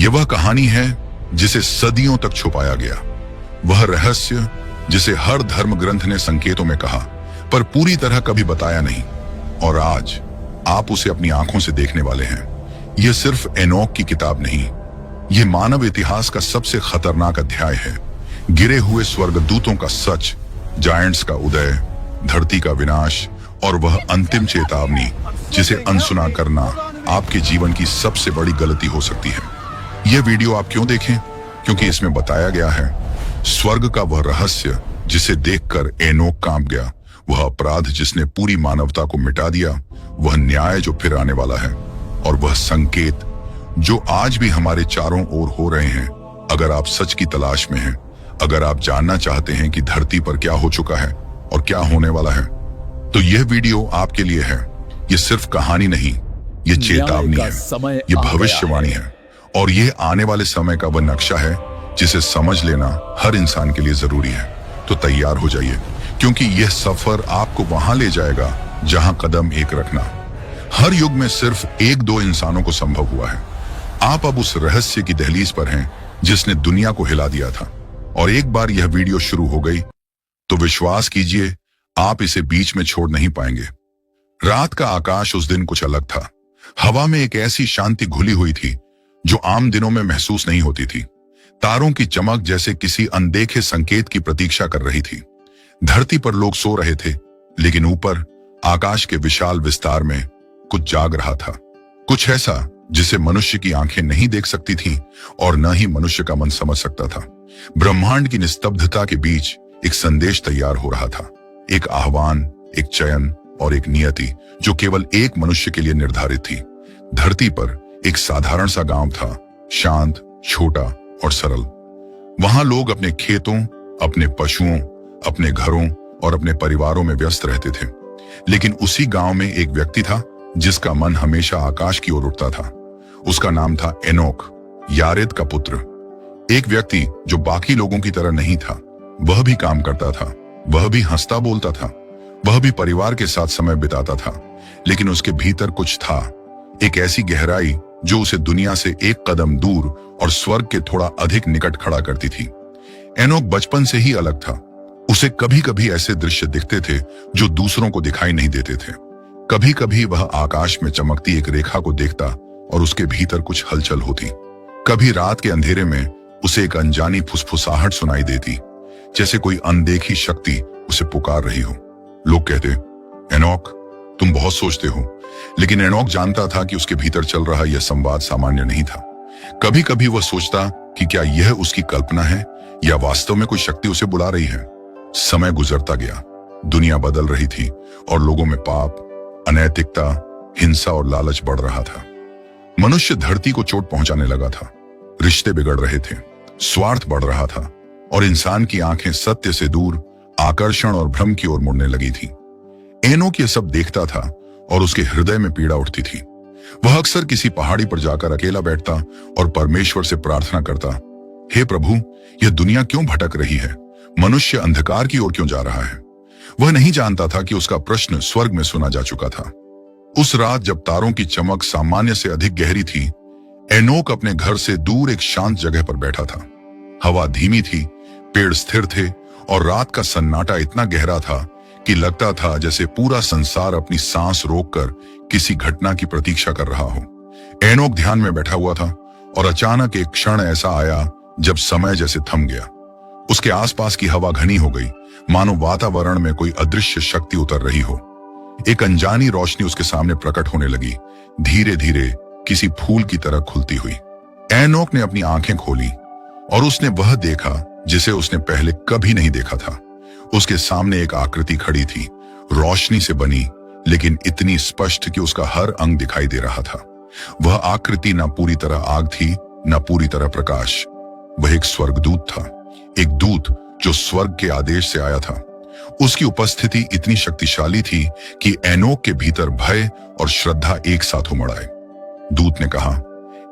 यह वह कहानी है जिसे सदियों तक छुपाया गया, वह रहस्य जिसे हर धर्म ग्रंथ ने संकेतों में कहा पर पूरी तरह कभी बताया नहीं, और आज आप उसे अपनी आंखों से देखने वाले हैं। यह सिर्फ एनोक की किताब नहीं, यह मानव इतिहास का सबसे खतरनाक अध्याय है। गिरे हुए स्वर्गदूतों का सच, जायंट्स का उदय, धरती का विनाश और वह अंतिम चेतावनी जिसे अनसुना करना आपके जीवन की सबसे बड़ी गलती हो सकती है। यह वीडियो आप क्यों देखें? क्योंकि इसमें बताया गया है स्वर्ग का वह रहस्य जिसे देखकर एनोक कांप गया, वह अपराध जिसने पूरी मानवता को मिटा दिया, वह न्याय जो फिर आने वाला है, और वह संकेत जो आज भी हमारे चारों ओर हो रहे हैं। अगर आप सच की तलाश में हैं, अगर आप जानना चाहते हैं कि धरती पर क्या हो चुका है और क्या होने वाला है, तो यह वीडियो आपके लिए है। यह सिर्फ कहानी नहीं, यह चेतावनी है, यह भविष्यवाणी है, और यह आने वाले समय का वह नक्शा है जिसे समझ लेना हर इंसान के लिए जरूरी है। तो तैयार हो जाइए, क्योंकि यह सफर आपको वहां ले जाएगा जहां कदम एक रखना हर युग में सिर्फ एक दो इंसानों को संभव हुआ है। आप अब उस रहस्य की दहलीज पर हैं जिसने दुनिया को हिला दिया था, और एक बार यह वीडियो शुरू हो गई तो विश्वास कीजिए आप इसे बीच में छोड़ नहीं पाएंगे। रात का आकाश उस दिन कुछ अलग था। हवा में एक ऐसी शांति घुली हुई थी जो आम दिनों में महसूस नहीं होती थी। तारों की चमक जैसे किसी अनदेखे संकेत की प्रतीक्षा कर रही थी। धरती पर लोग सो रहे थे, लेकिन ऊपर आकाश के विशाल विस्तार में कुछ जाग रहा था, कुछ ऐसा जिसे मनुष्य की आंखें नहीं देख सकती थीं और न ही मनुष्य का मन समझ सकता था। ब्रह्मांड की निस्तब्धता के बीच एक संदेश तैयार हो रहा था, एक आह्वान, एक चयन और एक नियति जो केवल एक मनुष्य के लिए निर्धारित थी। धरती पर एक साधारण सा गांव था, शांत, छोटा और सरल। वहां लोग अपने खेतों, अपने पशुओं, अपने घरों और अपने परिवारों में व्यस्त रहते थे। लेकिन उसी गांव में एक व्यक्ति था जिसका मन हमेशा आकाश की ओर उठता था। उसका नाम था एनोक, यारेद का पुत्र। एक व्यक्ति जो बाकी लोगों की तरह नहीं था। वह भी काम करता था, वह भी हंसता बोलता था, वह भी परिवार के साथ समय बिताता था, लेकिन उसके भीतर कुछ था, एक ऐसी गहराई जो उसे दुनिया से एक कदम दूर और स्वर्ग के थोड़ा अधिक निकट खड़ा करती थी। एनोक बचपन से ही अलग था। उसे कभी कभी ऐसे दृश्य दिखते थे जो दूसरों को दिखाई नहीं देते थे। कभी कभी वह आकाश में चमकती एक रेखा को देखता और उसके भीतर कुछ हलचल होती। कभी रात के अंधेरे में उसे एक अनजानी फुसफुसाहट सुनाई देती, जैसे कोई अनदेखी शक्ति उसे पुकार रही हो। लोग कहते, एनोक तुम बहुत सोचते हो, लेकिन एनोक जानता था कि उसके भीतर चल रहा यह संवाद सामान्य नहीं था। कभी कभी वह सोचता कि क्या यह उसकी कल्पना है या वास्तव में कोई शक्ति उसे बुला रही है। समय गुजरता गया, दुनिया बदल रही थी और लोगों में पाप, अनैतिकता, हिंसा और लालच बढ़ रहा था। मनुष्य धरती को चोट पहुंचाने लगा था, रिश्ते बिगड़ रहे थे, स्वार्थ बढ़ रहा था और इंसान की आंखें सत्य से दूर आकर्षण और भ्रम की ओर मुड़ने लगी थी। एनोक ये सब देखता था और उसके हृदय में पीड़ा उठती थी। वह अक्सर किसी पहाड़ी पर जाकर अकेला बैठता और परमेश्वर से प्रार्थना करता, हे प्रभु, यह दुनिया क्यों भटक रही है? मनुष्य अंधकार की ओर क्यों जा रहा है? वह नहीं जानता था कि उसका प्रश्न स्वर्ग में सुना जा चुका था। उस रात जब तारों की चमक सामान्य से अधिक गहरी थी, एनोक अपने घर से दूर एक शांत जगह पर बैठा था। हवा धीमी थी, पेड़ स्थिर थे और रात का सन्नाटा इतना गहरा था कि लगता था जैसे पूरा संसार अपनी सांस रोककर किसी घटना की प्रतीक्षा कर रहा हो। एनोक ध्यान में बैठा हुआ था और अचानक एक क्षण ऐसा आया जब समय जैसे थम गया। उसके आसपास की हवा घनी हो गई, मानो वातावरण में कोई अदृश्य शक्ति उतर रही हो। एक अनजानी रोशनी उसके सामने प्रकट होने लगी, धीरे धीरे किसी फूल की तरह खुलती हुई। एनोक ने अपनी आंखें खोली और उसने वह देखा जिसे उसने पहले कभी नहीं देखा था। उसके सामने एक आकृति खड़ी थी, रोशनी से बनी, लेकिन इतनी स्पष्ट कि उसका हर अंग दिखाई दे रहा था। वह आकृति न पूरी तरह आग थी, न पूरी तरह प्रकाश। वह एक स्वर्गदूत था, एक दूत जो स्वर्ग के आदेश से आया था। उसकी उपस्थिति इतनी शक्तिशाली थी कि एनोक के भीतर भय और श्रद्धा एक साथ उमड़ आए। दूत ने कहा,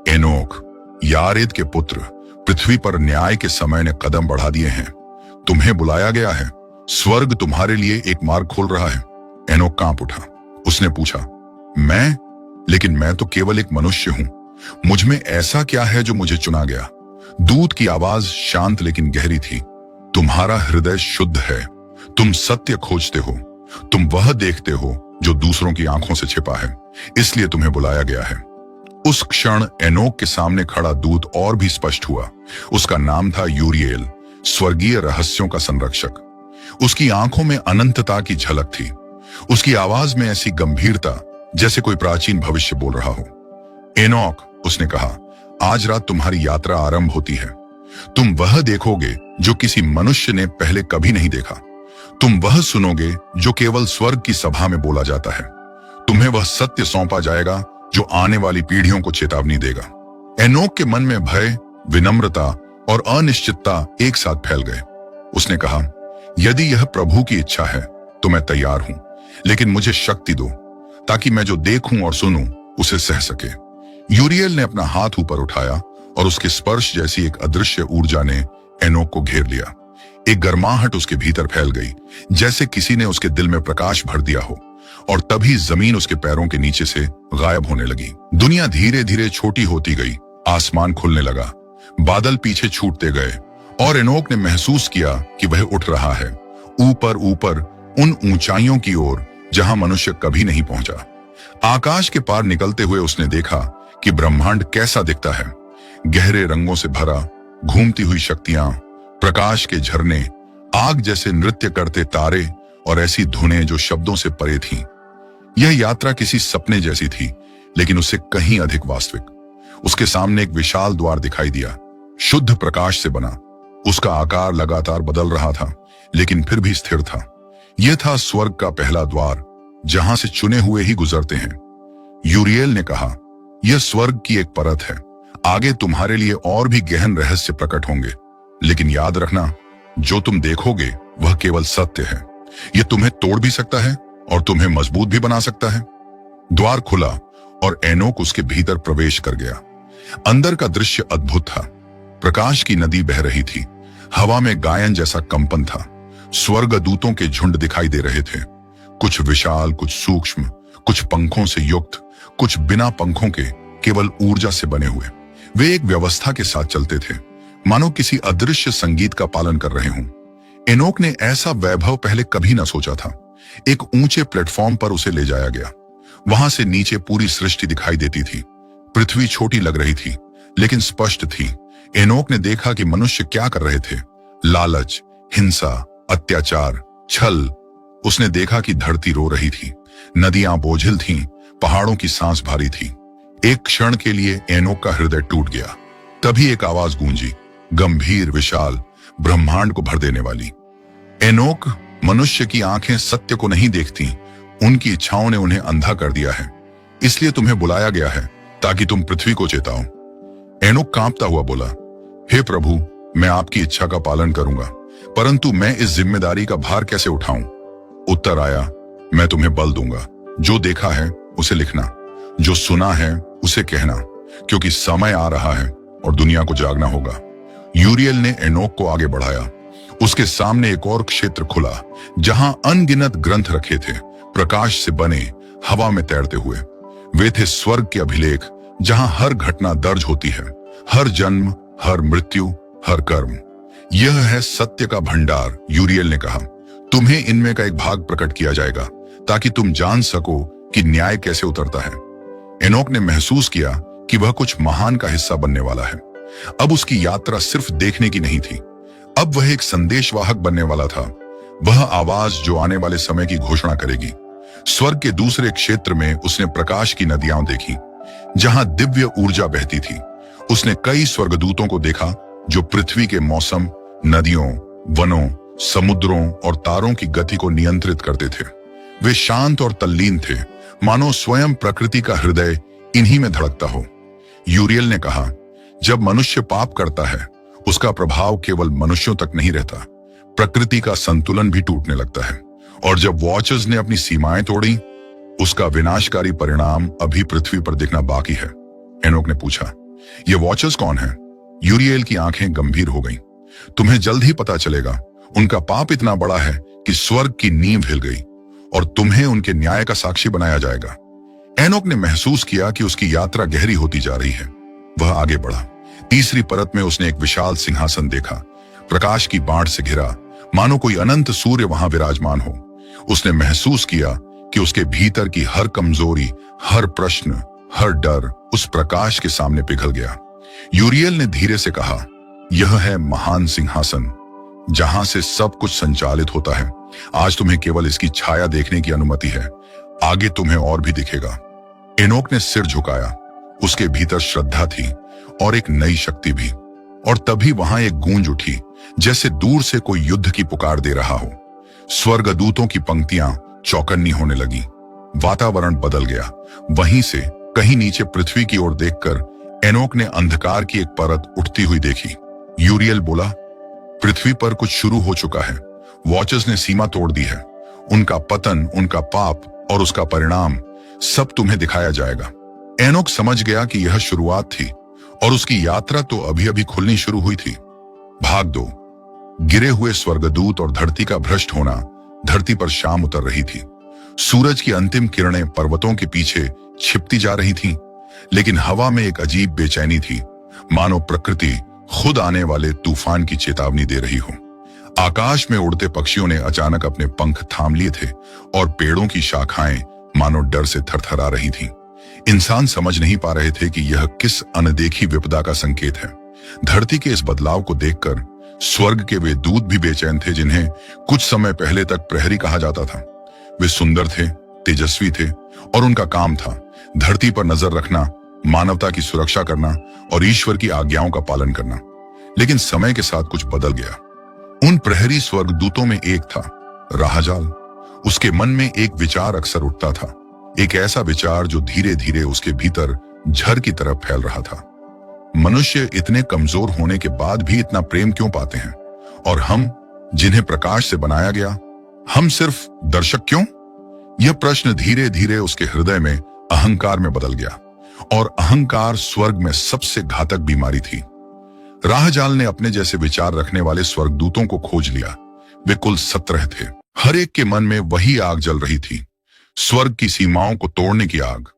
एनोक, यारेद के पुत्र, पृथ्वी पर न्याय के समय ने कदम बढ़ा दिए हैं। तुम्हें बुलाया गया है। स्वर्ग तुम्हारे लिए एक मार्ग खोल रहा है। एनोक कांप उठा। उसने पूछा, मैं? लेकिन मैं तो केवल एक मनुष्य हूं। मुझ में ऐसा क्या है जो मुझे चुना गया? दूत की आवाज शांत लेकिन गहरी थी। तुम्हारा हृदय शुद्ध है, तुम सत्य खोजते हो, तुम वह देखते हो जो दूसरों की आंखों से छिपा है, इसलिए तुम्हें बुलाया गया है। उस क्षण एनोक के सामने खड़ा दूत और भी स्पष्ट हुआ। उसका नाम था यूरिएल, स्वर्गीय रहस्यों का संरक्षक। उसकी आंखों में अनंतता की झलक थी। उसकी आवाज में ऐसी गंभीरता जैसे कोई प्राचीन भविष्य बोल रहा हो। एनोक, उसने कहा, आज रात तुम्हारी यात्रा आरंभ होती है। तुम वह देखोगे जो किसी मनुष्य ने पहले कभी नहीं देखा। तुम वह सुनोगे जो केवल स्वर्ग की सभा में बोला जाता है। तुम्हें वह सत्य सौंपा जाएगा जो आने वाली पीढ़ियों को चेतावनी देगा। एनोक के मन में भय, विनम्रता और अनिश्चितता एक साथ फैल गए। उसने कहा, यदि यह प्रभु की इच्छा है तो मैं तैयार हूं, लेकिन मुझे शक्ति दो ताकि मैं जो देखूं और सुनूं उसे सह सके। यूरिएल ने अपना हाथ ऊपर उठाया और उसके स्पर्श जैसी एक अदृश्य ऊर्जा ने एनोक को घेर लिया। एक गर्माहट उसके भीतर फैल गई, जैसे किसी ने उसके दिल में प्रकाश भर दिया हो, और तभी जमीन उसके पैरों के नीचे से गायब होने लगी। दुनिया धीरे धीरे छोटी होती गई, आसमान खुलने लगा, बादल पीछे छूटते गए और एनोक ने महसूस किया कि वह उठ रहा है, ऊपर ऊपर उन ऊंचाइयों की ओर जहां मनुष्य कभी नहीं पहुंचा। आकाश के पार निकलते हुए उसने देखा कि ब्रह्मांड कैसा दिखता है। गहरे रंगों से भरा, घूमती हुई शक्तियां, प्रकाश के झरने, आग जैसे नृत्य करते तारे और ऐसी धुनें जो शब्दों से परे थीं। यह यात्रा किसी सपने जैसी थी, लेकिन उससे कहीं अधिक वास्तविक। उसके सामने एक विशाल द्वार दिखाई दिया, शुद्ध प्रकाश से बना। उसका आकार लगातार बदल रहा था, लेकिन फिर भी स्थिर था। यह था स्वर्ग का पहला द्वार, जहां से चुने हुए ही गुजरते हैं। यूरिएल ने कहा, यह स्वर्ग की एक परत है, आगे तुम्हारे लिए और भी गहन रहस्य प्रकट होंगे, लेकिन याद रखना, जो तुम देखोगे वह केवल सत्य है। यह तुम्हें तोड़ भी सकता है और तुम्हें मजबूत भी बना सकता है। द्वार खुला और एनोक उसके भीतर प्रवेश कर गया। अंदर का दृश्य अद्भुत था। प्रकाश की नदी बह रही थी, हवा में गायन जैसा कंपन था। स्वर्गदूतों के झुंड दिखाई दे रहे थे, कुछ विशाल, कुछ सूक्ष्म, कुछ पंखों से युक्त, कुछ बिना पंखों के, केवल ऊर्जा से बने हुए। वे एक व्यवस्था के साथ चलते थे, मानो किसी अदृश्य संगीत का पालन कर रहे हों। एनोक ने ऐसा वैभव पहले कभी न सोचा था। एक ऊंचे प्लेटफॉर्म पर उसे ले जाया गया। वहां से नीचे पूरी सृष्टि दिखाई देती थी। पृथ्वी छोटी लग रही थी, लेकिन स्पष्ट थी। एनोक ने देखा कि मनुष्य क्या कर रहे थे, लालच, हिंसा, अत्याचार, छल। उसने देखा कि धरती रो रही थी, नदियां बोझिल थीं, पहाड़ों की सांस भारी थी। एक क्षण के लिए एनोक का हृदय टूट गया। तभी एक आवाज गूंजी, गंभीर, विशाल, ब्रह्मांड को भर देने वाली। एनोक, मनुष्य की आंखें सत्य को नहीं देखती, उनकी इच्छाओं ने उन्हें अंधा कर दिया है, इसलिए तुम्हें बुलाया गया है ताकि तुम पृथ्वी को चेताओ। एनोक कांपता हुआ बोला, हे प्रभु, मैं आपकी इच्छा का पालन करूंगा, परंतु मैं इस जिम्मेदारी का भार कैसे उठाऊं? उत्तर आया, मैं तुम्हें बल दूंगा। जो देखा है उसे लिखना, जो सुना है उसे कहना, क्योंकि समय आ रहा है और दुनिया को जागना होगा। यूरिएल ने एनोक को आगे बढ़ाया। उसके सामने एक और क्षेत्र खुला, जहां अनगिनत ग्रंथ रखे थे, प्रकाश से बने, हवा में तैरते हुए। वे थे स्वर्ग के अभिलेख, जहां हर घटना दर्ज होती है, हर जन्म, हर मृत्यु, हर कर्म। यह है सत्य का भंडार, यूरिएल ने कहा। तुम्हें इनमें का एक भाग प्रकट किया जाएगा ताकि तुम जान सको कि न्याय कैसे उतरता है। एनोक ने महसूस किया कि वह कुछ महान का हिस्सा बनने वाला है। अब उसकी यात्रा सिर्फ देखने की नहीं थी, अब वह एक संदेशवाहक बनने वाला था। वह आवाज जो आने वाले समय की घोषणा करेगी। स्वर्ग के दूसरे क्षेत्र में उसने प्रकाश की नदियां देखी, जहां दिव्य ऊर्जा बहती थी। उसने कई स्वर्गदूतों को देखा जो पृथ्वी के मौसम, नदियों, वनों, समुद्रों और तारों की गति को नियंत्रित करते थे। वे शांत और तल्लीन थे, मानो स्वयं प्रकृति का हृदय इन्हीं में धड़कता हो। यूरिएल ने कहा, जब मनुष्य पाप करता है, उसका प्रभाव केवल मनुष्यों तक नहीं रहता, प्रकृति का संतुलन भी टूटने लगता है। और जब वॉचर्स ने अपनी सीमाएं तोड़ी, उसका विनाशकारी परिणाम अभी पृथ्वी पर दिखना बाकी है। एनोक ने पूछा, ये वॉचर्स कौन है? यूरिएल की आंखें गंभीर हो गईं। तुम्हें जल्द ही पता चलेगा। उनका पाप इतना बड़ा है कि स्वर्ग की नींव हिल गई और तुम्हें उनके न्याय का साक्षी बनाया जाएगा। एनोक ने महसूस किया कि उसकी यात्रा गहरी होती जा रही है। वह आगे बढ़ा। तीसरी परत में उसने एक विशाल सिंहासन देखा, प्रकाश की बाढ़ से घिरा, मानो कोई अनंत सूर्य वहां विराजमान हो। उसने महसूस किया कि उसके भीतर की हर कमजोरी, हर प्रश्न, हर डर उस प्रकाश के सामने पिघल गया। यूरियल ने धीरे से कहा, यह है महान सिंहासन जहां से सब कुछ संचालित होता है। आज तुम्हें केवल इसकी छाया देखने की अनुमति है, आगे तुम्हें और भी दिखेगा। एनोक ने सिर झुकाया। उसके भीतर श्रद्धा थी और एक नई शक्ति भी। और तभी वहां एक गूंज उठी, जैसे दूर से कोई युद्ध की पुकार दे रहा हो। स्वर्गदूतों की पंक्तियां चौकन्नी होने लगी। वातावरण बदल गया। वहीं से कहीं नीचे पृथ्वी की ओर देखकर एनोक ने अंधकार की एक परत उठती हुई देखी। यूरियल बोला, पृथ्वी पर कुछ शुरू हो चुका है। वॉचर्स ने सीमा तोड़ दी है। उनका पतन, उनका पाप और उसका परिणाम सब तुम्हें दिखाया जाएगा। एनोक समझ गया कि यह शुरुआत थी और उसकी यात्रा तो अभी अभी खुलनी शुरू हुई थी। भाग दो। गिरे हुए स्वर्गदूत और धरती का भ्रष्ट होना। धरती पर शाम उतर रही थी। सूरज की अंतिम किरणें पर्वतों के पीछे छिपती जा रही थीं, लेकिन हवा में एक अजीब बेचैनी थी, मानो प्रकृति खुद आने वाले तूफान की चेतावनी दे रही हो। आकाश में उड़ते पक्षियों ने अचानक अपने पंख थाम लिए थे और पेड़ों की शाखाएं मानो डर से थरथरा रही थीं। इंसान समझ नहीं पा रहे थे कि यह किस अनदेखी विपदा का संकेत है। धरती के इस बदलाव को देखकर स्वर्ग के वे दूत भी बेचैन थे, जिन्हें कुछ समय पहले तक प्रहरी कहा जाता था। वे सुंदर थे, तेजस्वी थे और उनका काम था धरती पर नजर रखना, मानवता की सुरक्षा करना और ईश्वर की आज्ञाओं का पालन करना। लेकिन समय के साथ कुछ बदल गया। उन प्रहरी स्वर्गदूतों में एक था राहजाल। उसके मन में एक विचार अक्सर उठता था, एक ऐसा विचार जो धीरे धीरे उसके भीतर झर की तरफ फैल रहा था। मनुष्य इतने कमजोर होने के बाद भी इतना प्रेम क्यों पाते हैं? और हम, जिन्हें प्रकाश से बनाया गया, हम सिर्फ दर्शक क्यों? यह प्रश्न धीरे धीरे उसके हृदय में अहंकार में बदल गया, और अहंकार स्वर्ग में सबसे घातक बीमारी थी। राहजाल ने अपने जैसे विचार रखने वाले स्वर्गदूतों को खोज लिया। वे कुल 17 थे। हर एक के मन में वही आग जल रही थी, स्वर्ग की सीमाओं को तोड़ने की आग।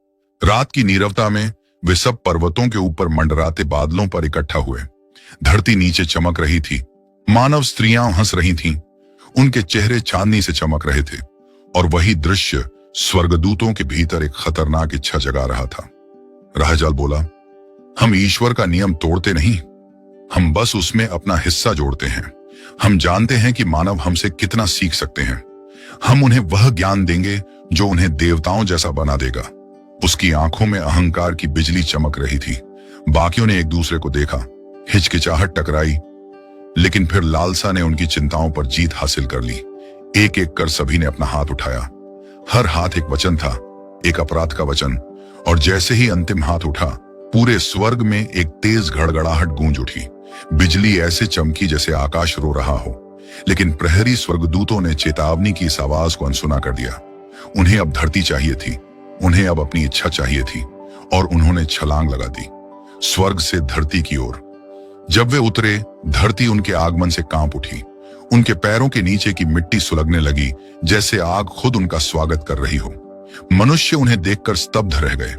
रात की नीरवता में वे सब पर्वतों के ऊपर मंडराते बादलों पर इकट्ठा हुए। धरती नीचे चमक रही थी। मानव स्त्रियां हंस रही थीं। उनके चेहरे चांदनी से चमक रहे थे, और वही दृश्य स्वर्गदूतों के भीतर एक खतरनाक इच्छा जगा रहा था। राहजाल बोला, हम ईश्वर का नियम तोड़ते नहीं, हम बस उसमें अपना हिस्सा जोड़ते हैं। हम जानते हैं कि मानव हमसे कितना सीख सकते हैं। हम उन्हें वह ज्ञान देंगे जो उन्हें देवताओं जैसा बना देगा। उसकी आंखों में अहंकार की बिजली चमक रही थी। बाकियों ने एक दूसरे को देखा, हिचकिचाहट टकराई, लेकिन फिर लालसा ने उनकी चिंताओं पर जीत हासिल कर ली। एक एक कर सभी ने अपना हाथ उठाया। हर हाथ एक वचन था, एक अपराध का वचन। और जैसे ही अंतिम हाथ उठा, पूरे स्वर्ग में एक तेज घड़घड़ाहट गूंज उठी। बिजली ऐसे चमकी जैसे आकाश रो रहा हो। लेकिन प्रहरी स्वर्गदूतों ने चेतावनी की इस आवाज को अनसुना कर दिया। उन्हें अब धरती चाहिए थी, उन्हें अब अपनी इच्छा चाहिए थी, और उन्होंने छलांग लगा दी स्वर्ग से धरती की ओर। जब वे उतरे, धरती उनके आगमन से कांप उठी। उनके पैरों के नीचे की मिट्टी सुलगने लगी, जैसे आग खुद उनका स्वागत कर रही हो। मनुष्य उन्हें देखकर स्तब्ध रह गए।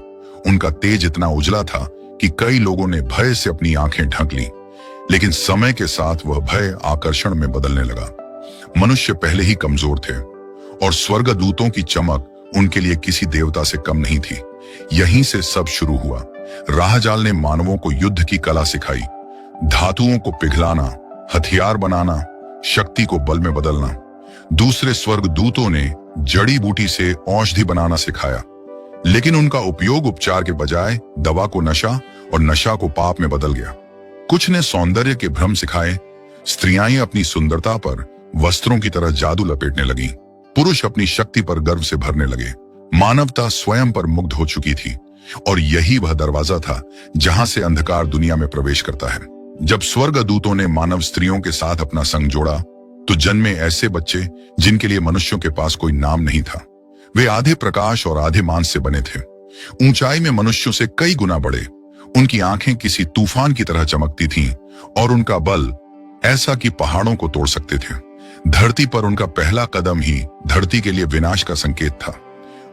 उनका तेज इतना उजला था कि कई लोगों ने भय से अपनी आंखें ढक ली। लेकिन समय के साथ वह भय आकर्षण में बदलने लगा। मनुष्य पहले ही कमजोर थे, और स्वर्गदूतों की चमक उनके लिए किसी देवता से कम नहीं थी। यहीं से सब शुरू हुआ। राहजाल ने मानवों को युद्ध की कला सिखाई, धातुओं को पिघलाना, हथियार बनाना, शक्ति को बल में बदलना। दूसरे स्वर्गदूतों ने जड़ी बूटी से औषधि बनाना सिखाया, लेकिन उनका उपयोग उपचार के बजाय दवा को नशा और नशा को पाप में बदल गया। कुछ ने सौंदर्य के भ्रम सिखाए। स्त्रियां अपनी सुंदरता पर वस्त्रों की तरह जादू लपेटने लगी। पुरुष अपनी शक्ति पर गर्व से भरने लगे। मानवता स्वयं पर मुग्ध हो चुकी थी, और यही वह दरवाजा था जहां से अंधकार दुनिया में प्रवेश करता है। जब स्वर्गदूतों ने मानव स्त्रियों के साथ अपना संग जोड़ा, तो जन्मे ऐसे बच्चे जिनके लिए मनुष्यों के पास कोई नाम नहीं था। वे आधे प्रकाश और आधे मांस से बने थे, ऊंचाई में मनुष्यों से कई गुना बड़े। उनकी आंखें किसी तूफान की तरह चमकती थीं, और उनका बल ऐसा कि पहाड़ों को तोड़ सकते थे। धरती पर उनका पहला कदम ही धरती के लिए विनाश का संकेत था।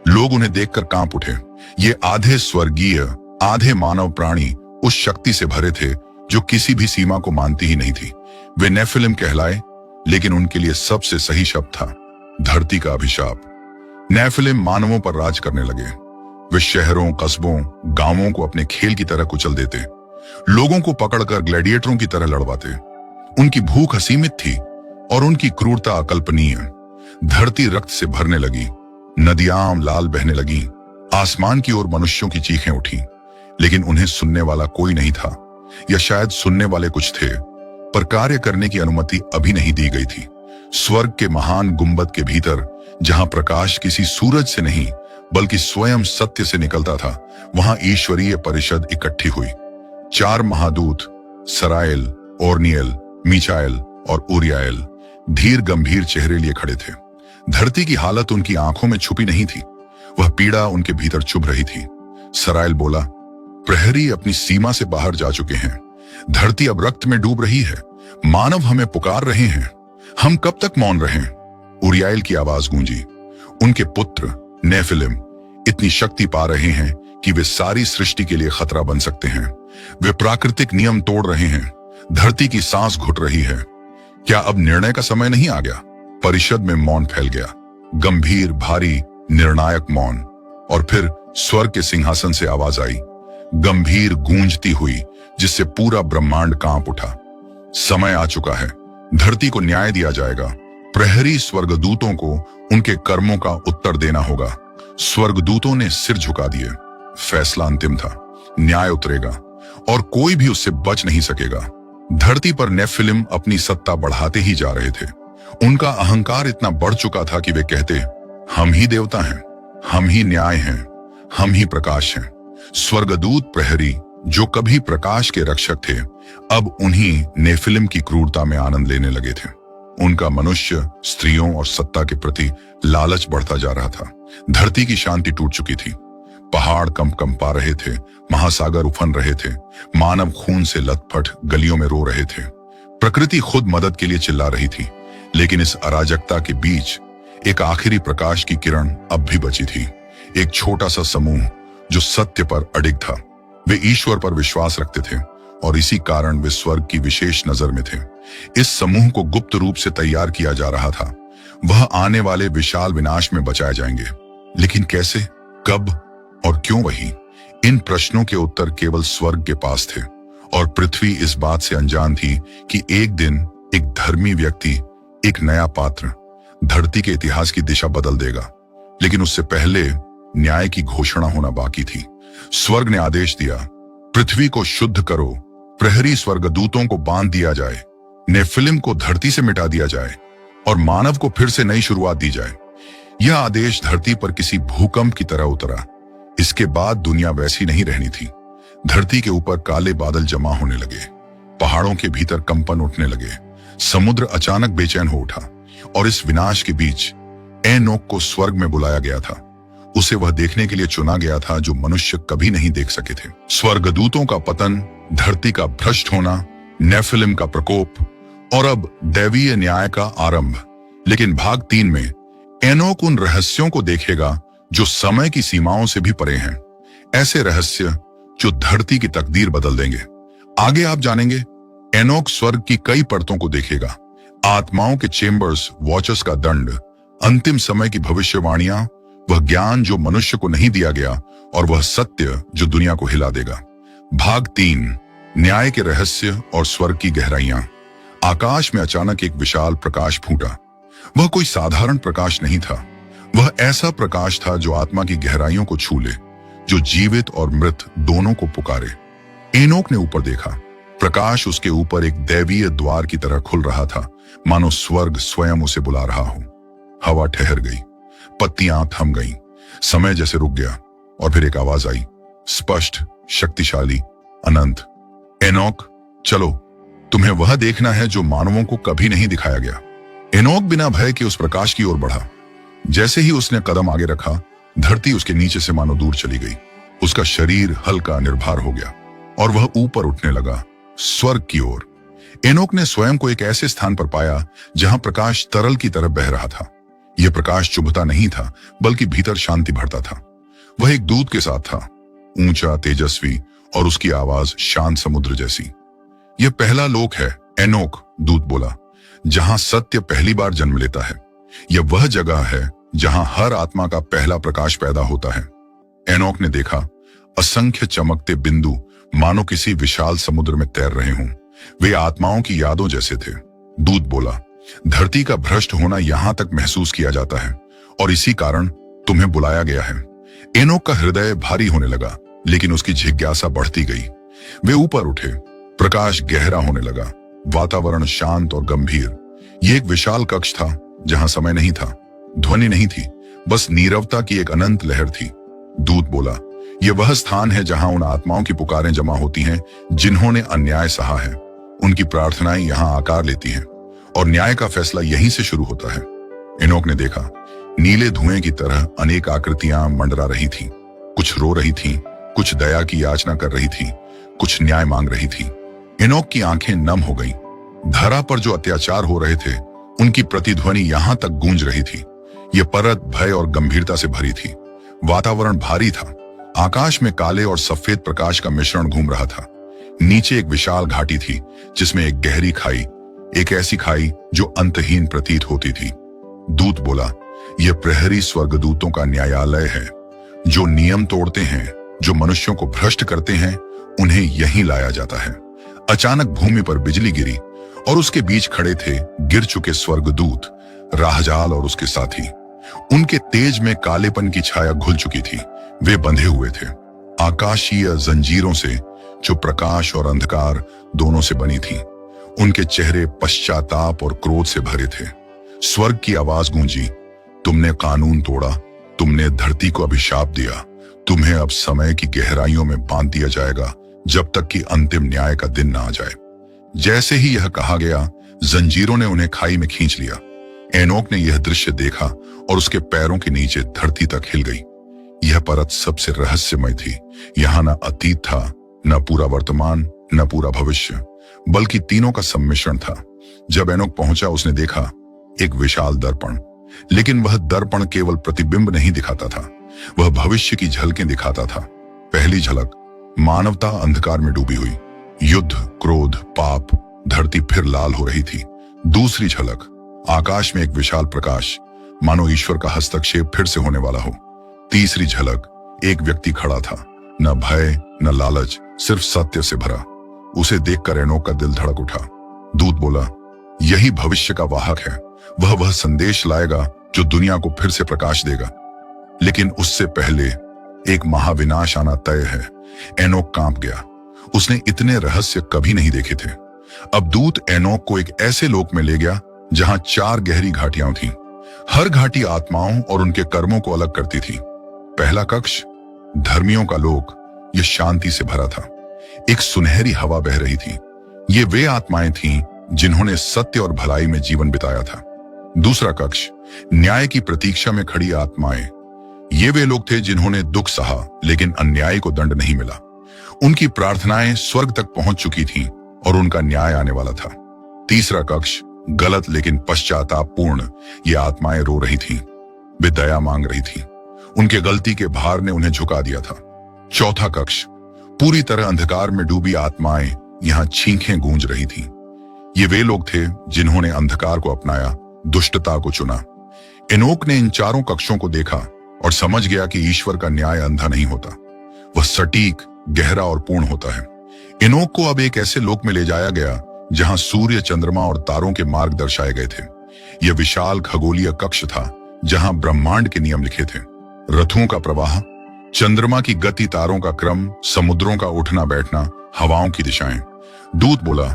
लोग उन्हें देखकर कांप उठे। ये आधे स्वर्गीय, आधे मानव प्राणी उस शक्ति से भरे थे जो किसी भी सीमा को मानती ही नहीं थी। वे नेफिलिम कहलाए, लेकिन उनके लिए सबसे सही शब्द था धरती का अभिशाप। नेफिलिम मानवों पर राज करने लगे। वे शहरों, कस्बों, गांवों को अपने खेल की तरह कुचल देते, लोगों को पकड़कर ग्लैडिएटरों की तरह लड़वाते। उनकी भूख असीमित थी और उनकी क्रूरता अकल्पनीय। धरती रक्त से भरने लगी, नदियां लाल बहने लगी, आसमान की ओर मनुष्यों की चीखें उठी, लेकिन उन्हें सुनने वाला कोई नहीं था, या शायद सुनने वाले कुछ थे, पर कार्य करने की अनुमति अभी नहीं दी गई थी। स्वर्ग के महान गुंबद के भीतर, जहां प्रकाश किसी सूरज से नहीं बल्कि स्वयं सत्य से निकलता था, वहां ईश्वरीय परिषद इकट्ठी हुई। 4 महादूत सरायल, ओर्नियल, मीचाएल और उरियाएल धीर गंभीर चेहरे लिए खड़े थे। धरती की हालत उनकी आंखों में छुपी नहीं थी, वह पीड़ा उनके भीतर चुभ रही थी। सरायल बोला, प्रहरी अपनी सीमा से बाहर जा चुके हैं, धरती अब रक्त में डूब रही है, मानव हमें पुकार रहे हैं, हम कब तक मौन रहें? उरियाएल की आवाज गूंजी, उनके पुत्र नेफिलिम इतनी शक्ति पा रहे हैं कि वे सारी सृष्टि के लिए खतरा बन सकते हैं। वे प्राकृतिक नियम तोड़ रहे हैं, धरती की सांस घुट रही है। क्या अब निर्णय का समय नहीं आ गया? परिषद में मौन फैल गया, गंभीर, भारी, निर्णायक मौन। और फिर स्वर्ग के सिंहासन से आवाज आई, गंभीर, गूंजती हुई, जिससे पूरा ब्रह्मांड कांप उठा। समय आ चुका है, धरती को न्याय दिया जाएगा। प्रहरी स्वर्गदूतों को उनके कर्मों का उत्तर देना होगा। स्वर्गदूतों ने सिर झुका दिए। फैसला अंतिम था, न्याय उतरेगा और कोई भी उससे बच नहीं सकेगा। धरती पर नेफिलिम अपनी सत्ता बढ़ाते ही जा रहे थे। उनका अहंकार इतना बढ़ चुका था कि वे कहते, हम ही देवता हैं, हम ही न्याय हैं, हम ही प्रकाश हैं। स्वर्गदूत प्रहरी जो कभी प्रकाश के रक्षक थे, अब उन्हीं नेफिलिम की क्रूरता में आनंद लेने लगे थे। उनका मनुष्य, स्त्रियों और सत्ता के प्रति लालच बढ़ता जा रहा था। धरती की शांति टूट चुकी थी, पहाड़ कंपा रहे थे, महासागर उफन रहे थे, मानव खून से लथपथ गलियों में रो रहे थे। प्रकृति खुद मदद के लिए चिल्ला रही थी, लेकिन इस अराजकता के बीच एक आखिरी प्रकाश की किरण अब भी बची थी। एक छोटा सा समूह जो सत्य पर अडिग था। वे ईश्वर पर विश्वास रखते थे और इसी कारण वे स्वर्ग की विशेष नजर में थे। इस समूह को गुप्त रूप से तैयार किया जा रहा था। वह आने वाले विशाल विनाश में बचाए जाएंगे, लेकिन कैसे, कब और क्यों? वही इन प्रश्नों के उत्तर केवल स्वर्ग के पास थे और पृथ्वी इस बात से अनजान थी कि एक दिन एक धर्मी व्यक्ति, एक नया पात्र धरती के इतिहास की दिशा बदल देगा। लेकिन उससे पहले न्याय की घोषणा होना बाकी थी। स्वर्ग ने आदेश दिया, पृथ्वी को शुद्ध करो, प्रहरी स्वर्गदूतों को बांध दिया जाए, नेफिलिम को धरती से मिटा दिया जाए और मानव को फिर से नई शुरुआत दी जाए। यह आदेश धरती पर किसी भूकंप की तरह उतरा। इसके बाद दुनिया वैसी नहीं रहनी थी। धरती के ऊपर काले बादल जमा होने लगे, पहाड़ों के भीतर कंपन उठने लगे, समुद्र अचानक बेचैन हो उठा और इस विनाश के बीच एनोक को स्वर्ग में बुलाया गया था। उसे वह देखने के लिए चुना गया था जो मनुष्य कभी नहीं देख सके थे। स्वर्गदूतों का पतन, धरती का भ्रष्ट होना, नेफिलिम का प्रकोप और अब दैवीय न्याय का आरंभ। लेकिन भाग 3 में एनोक उन रहस्यों को देखेगा जो समय की सीमाओं से भी परे हैं। ऐसे रहस्य जो धरती की तकदीर बदल देंगे। आगे आप जानेंगे, एनोक स्वर्ग की कई परतों को देखेगा, आत्माओं के चेम्बर्स, वॉचर्स का दंड, अंतिम समय की भविष्यवाणियां, वह ज्ञान जो मनुष्य को नहीं दिया गया और वह सत्य जो दुनिया को हिला देगा। भाग 3, न्याय के रहस्य और स्वर्ग की गहराइयां। आकाश में अचानक एक विशाल प्रकाश फूटा। वह कोई साधारण प्रकाश नहीं था, वह ऐसा प्रकाश था जो आत्मा की गहराइयों को छू ले, जो जीवित और मृत दोनों को पुकारे। एनोक ने ऊपर देखा, प्रकाश उसके ऊपर एक दैवीय द्वार की तरह खुल रहा था, मानो स्वर्ग स्वयं उसे बुला रहा हो। हवा ठहर गई, पत्तियां थम गईं, समय जैसे रुक गया और फिर एक आवाज आई, स्पष्ट, शक्तिशाली, अनंत। एनोक, चलो, तुम्हें वह देखना है जो मानवों को कभी नहीं दिखाया गया। एनोक बिना भय के उस प्रकाश की ओर बढ़ा। जैसे ही उसने कदम आगे रखा, धरती उसके नीचे से मानो दूर चली गई। उसका शरीर हल्का, निर्भर हो गया और वह ऊपर उठने लगा, स्वर्ग की ओर। एनोक ने स्वयं को एक ऐसे स्थान पर पाया जहां प्रकाश तरल की तरह बह रहा था। यह प्रकाश चुभता नहीं था, बल्कि भीतर शांति भरता था। वह एक दूत के साथ था, ऊंचा, तेजस्वी और उसकी आवाज शांत समुद्र जैसी। यह पहला लोक है एनोक, दूत बोला, जहां सत्य पहली बार जन्म लेता है। यह वह जगह है जहां हर आत्मा का पहला प्रकाश पैदा होता है। एनोक ने देखा असंख्य चमकते बिंदु मानो किसी विशाल समुद्र में तैर रहे हों। वे आत्माओं की यादों जैसे थे। दूत बोला, धरती का भ्रष्ट होना यहां तक महसूस किया जाता है और इसी कारण तुम्हें बुलाया गया है। एनोक का हृदय भारी होने लगा, लेकिन उसकी जिज्ञासा बढ़ती गई। वे ऊपर उठे, प्रकाश गहरा होने लगा, वातावरण शांत और गंभीर। यह एक विशाल कक्ष था जहां समय नहीं था, ध्वनि नहीं थी, बस नीरवता की एक अनंत लहर थी। दूत बोला, यह वह स्थान है जहां उन आत्माओं की पुकारें जमा होती हैं जिन्होंने अन्याय सहा है। उनकी प्रार्थनाएं यहां आकार लेती हैं और न्याय का फैसला यहीं से शुरू होता है। एनोक ने देखा नीले धुएं की तरह अनेक आकृतियां मंडरा रही थीं। कुछ रो रही थीं, कुछ दया की याचना कर रही थीं, कुछ न्याय मांग रही थीं। एनोक की आंखें नम हो गईं। धरा पर जो अत्याचार हो रहे थे उनकी प्रतिध्वनि यहां तक गूंज रही थी। यह परत भय और गंभीरता से भरी थी। वातावरण भारी था। आकाश में काले और सफेद प्रकाश का मिश्रण घूम रहा था। नीचे एक विशाल घाटी थी जिसमें एक गहरी खाई, एक ऐसी खाई जो अंतहीन प्रतीत होती थी। दूत बोला, यह प्रहरी स्वर्गदूतों का न्यायालय है। जो नियम तोड़ते हैं, जो मनुष्यों को भ्रष्ट करते हैं, उन्हें यहीं लाया जाता है। अचानक भूमि पर बिजली गिरी और उसके बीच खड़े थे गिर चुके स्वर्गदूत, राहजाल और उसके साथी। उनके तेज में कालेपन की छाया घुल चुकी थी। वे बंधे हुए थे आकाशीय जंजीरों से जो प्रकाश और अंधकार दोनों से बनी थी। उनके चेहरे पश्चाताप और क्रोध से भरे थे। स्वर्ग की आवाज गूंजी, तुमने कानून तोड़ा, तुमने धरती को अभिशाप दिया, तुम्हें अब समय की गहराइयों में बांध दिया जाएगा जब तक कि अंतिम न्याय का दिन ना आ जाए। जैसे ही यह कहा गया, जंजीरों ने उन्हें खाई में खींच लिया। एनोक ने यह दृश्य देखा और उसके पैरों के नीचे धरती तक हिल गई। यह परत सबसे रहस्यमय थी। यहां न अतीत था, न पूरा वर्तमान, न पूरा भविष्य, बल्कि तीनों का सम्मिश्रण था। जब एनोक पहुंचा, उसने देखा एक विशाल दर्पण, लेकिन वह दर्पण केवल प्रतिबिंब नहीं दिखाता था, वह भविष्य की झलकें दिखाता था। पहली झलक, मानवता अंधकार में डूबी हुई, युद्ध, क्रोध, पाप, धरती फिर लाल हो रही थी। दूसरी झलक, आकाश में एक विशाल प्रकाश, मानो ईश्वर का हस्तक्षेप फिर से होने वाला हो। तीसरी झलक, एक व्यक्ति खड़ा था, न भय न लालच, सिर्फ सत्य से भरा। उसे देखकर एनोक का दिल धड़क उठा। दूत बोला, यही भविष्य का वाहक है। वह संदेश लाएगा जो दुनिया को फिर से प्रकाश देगा। लेकिन उससे पहले एक महाविनाश आना तय है। एनोक कांप गया। उसने इतने रहस्य कभी नहीं देखे थे। अब दूत एनोक को एक ऐसे लोक में ले गया जहां 4 गहरी घाटियां थीं। हर घाटी आत्माओं और उनके कर्मों को अलग करती थी। पहला कक्ष, धर्मियों का लोक, यह शांति से भरा था। एक सुनहरी हवा बह रही थी। ये वे आत्माएं थीं जिन्होंने सत्य और भलाई में जीवन बिताया था। दूसरा कक्ष, न्याय की प्रतीक्षा में खड़ी आत्माएं। ये वे लोग थे जिन्होंने दुख सहा लेकिन अन्याय को दंड नहीं मिला। उनकी प्रार्थनाएं स्वर्ग तक पहुंच चुकी थीं और उनका न्याय आने वाला था। तीसरा कक्ष, गलत लेकिन पश्चातापपूर्ण। ये आत्माएं रो रही थीं, वे दया मांग रही थीं। उनके गलती के भार ने उन्हें झुका दिया था। चौथा कक्ष, पूरी तरह अंधकार में डूबी आत्माएं, यहां चीखें गूंज रही थीं। ये वे लोग थे जिन्होंने अंधकार को अपनाया, दुष्टता को चुना। एनोक ने इन चारों कक्षों को देखा और समझ गया कि ईश्वर का न्याय अंधा नहीं होता, वह सटीक, गहरा और पूर्ण होता है। एनोक को अब एक ऐसे लोक में ले जाया गया जहां सूर्य, चंद्रमा और तारों के मार्ग दर्शाए गए थे। यह विशाल खगोलीय कक्ष था जहां ब्रह्मांड के नियम लिखे थे। रथों का प्रवाह, चंद्रमा की गति, तारों का क्रम, समुद्रों का उठना बैठना, हवाओं की दिशाएं। दूत बोला,